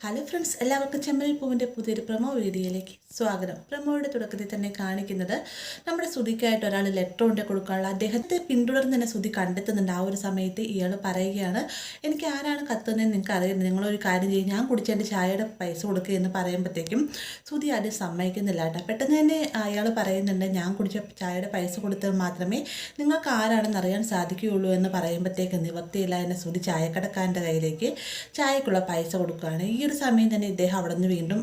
Hello friends, എല്ലാവർക്കും ചെമ്മരിൽ പൂവിൻ്റെ പുതിയൊരു പ്രൊമോ വീഡിയോയിലേക്ക് സ്വാഗതം. പ്രൊമോയുടെ തുടക്കത്തിൽ തന്നെ കാണിക്കുന്നത് നമ്മുടെ ശ്രുതിക്കായിട്ട് ഒരാൾ ലെറ്റർ കൊണ്ട് കൊടുക്കാനുള്ള അദ്ദേഹത്തെ പിന്തുടർന്ന് തന്നെ ശ്രുതി കണ്ടെത്തുന്നുണ്ട്. ആ ഒരു സമയത്ത് ഇയാൾ പറയുകയാണ്, എനിക്ക് ആരാണ് കത്തുന്നതെന്ന് നിങ്ങൾക്ക് അറിയുന്നത്, നിങ്ങളൊരു കാര്യം ചെയ്യും, ഞാൻ കുടിച്ചതിൻ്റെ ചായയുടെ പൈസ കൊടുക്കുക എന്ന് പറയുമ്പോഴത്തേക്കും ശ്രുതി ആരും സമ്മതിക്കുന്നില്ല കേട്ടോ. പെട്ടെന്ന് തന്നെ അയാൾ പറയുന്നുണ്ട്, ഞാൻ കുടിച്ച ചായയുടെ പൈസ കൊടുത്തത് മാത്രമേ നിങ്ങൾക്ക് ആരാണെന്ന് അറിയാൻ സാധിക്കുകയുള്ളൂ എന്ന് പറയുമ്പോഴത്തേക്ക് നിവർത്തിയില്ല എന്നെ ശ്രുതി ചായക്കടക്കാരൻ്റെ കയ്യിലേക്ക് ചായക്കുള്ള പൈസ കൊടുക്കുകയാണ്. ഈ ഒരു സമയം തന്നെ ഇദ്ദേഹം അവിടെ നിന്ന് വീണ്ടും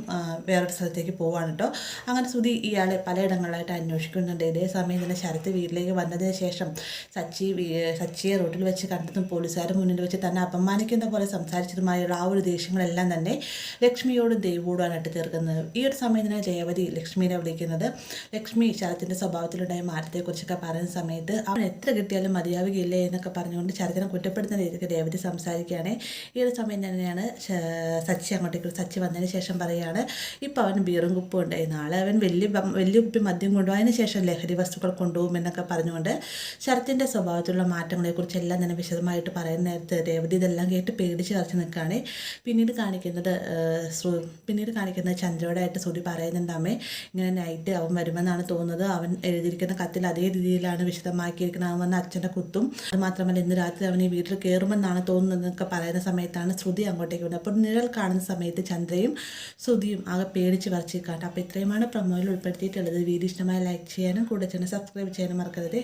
വേറൊരു സ്ഥലത്തേക്ക് പോവാണ് കേട്ടോ. അങ്ങനെ ശ്രുതി ഇയാളെ പലയിടങ്ങളിലായിട്ട് അന്വേഷിക്കുന്നുണ്ട്. ഇതേ സമയം തന്നെ ശരത്ത് വീട്ടിലേക്ക് വന്നതിന് ശേഷം സച്ചിയെ റോട്ടിൽ വെച്ച് കണ്ടതും പോലീസുകാരുടെ മുന്നിൽ വെച്ച് തന്നെ അപമാനിക്കുന്ന പോലെ സംസാരിച്ചതുമായുള്ള ആ ഒരു ദേഷ്യങ്ങളെല്ലാം തന്നെ ലക്ഷ്മിയോടും ദേവോടുമാണ് ഇട്ട് തീർക്കുന്നത്. ഈ ഒരു സമയം തന്നെ രേവതി ലക്ഷ്മിയെ വിളിക്കുന്നത്. ലക്ഷ്മി ശരത്തിൻ്റെ സ്വഭാവത്തിലുണ്ടായ മാറ്റത്തെക്കുറിച്ചൊക്കെ പറയുന്ന സമയത്ത് അവൻ എത്ര കിട്ടിയാലും മതിയാവുകയില്ലേ എന്നൊക്കെ പറഞ്ഞുകൊണ്ട് ശരത്തിനെ കുറ്റപ്പെടുത്തുന്ന രീതിക്ക് രേവതി സംസാരിക്കുകയാണ്. ഈ ഒരു സമയം തന്നെയാണ് സച്ചി വന്നതിന് ശേഷം പറയുകയാണ്, ഇപ്പം അവൻ ബീറും കുപ്പും ഉണ്ടായി, നാളെ അവൻ വലിയ കുപ്പി മദ്യം കൊണ്ടുപോയതിന് ശേഷം ലഹരി വസ്തുക്കൾ കൊണ്ടുപോകും എന്നൊക്കെ പറഞ്ഞുകൊണ്ട് ശരത്തിൻ്റെ സ്വഭാവത്തിലുള്ള മാറ്റങ്ങളെക്കുറിച്ചെല്ലാം തന്നെ വിശദമായിട്ട് പറയുന്ന നേരത്ത് രേവതി ഇതെല്ലാം കേട്ട് പേടിച്ച് കളിച്ച് നിൽക്കുകയാണ്. പിന്നീട് കാണിക്കുന്നത് ചന്ദ്രയോടായിട്ട് ശ്രുതി പറയുന്നുണ്ട്, അമ്മേ ഇങ്ങനെ നൈറ്റ് അവൻ വരുമെന്നാണ് തോന്നുന്നത്, അവൻ എഴുതിയിരിക്കുന്ന കത്തിൽ അതേ രീതിയിലാണ് വിശദമാക്കിയിരിക്കുന്നത്, അവൻ വന്ന് അച്ഛൻ്റെ കുത്തും, അതുമാത്രമല്ല ഇന്ന് രാത്രി അവൻ ഈ വീട്ടിൽ കയറുമെന്നാണ് തോന്നുന്നതെന്നൊക്കെ പറയുന്ന സമയത്താണ് ശ്രുതി അങ്ങോട്ടേക്ക് വന്നത്. അപ്പോൾ നിഴൽ കാണുന്ന സമയത്ത് ചന്ദ്രയും ശ്രുതിയും ആകെ പേടിച്ച് പറിച്ചിക്കാട്ടെ. അപ്പോൾ ഇത്രയുമാണ് പ്രൊമോയിൽ ഉൾപ്പെടുത്തിയിട്ടുള്ളത്. വീഡിയോ ഇഷ്ടമായി ലൈക്ക് ചെയ്യാനും കൂടെ സബ്സ്ക്രൈബ് ചെയ്യാനും മറക്കരുത്.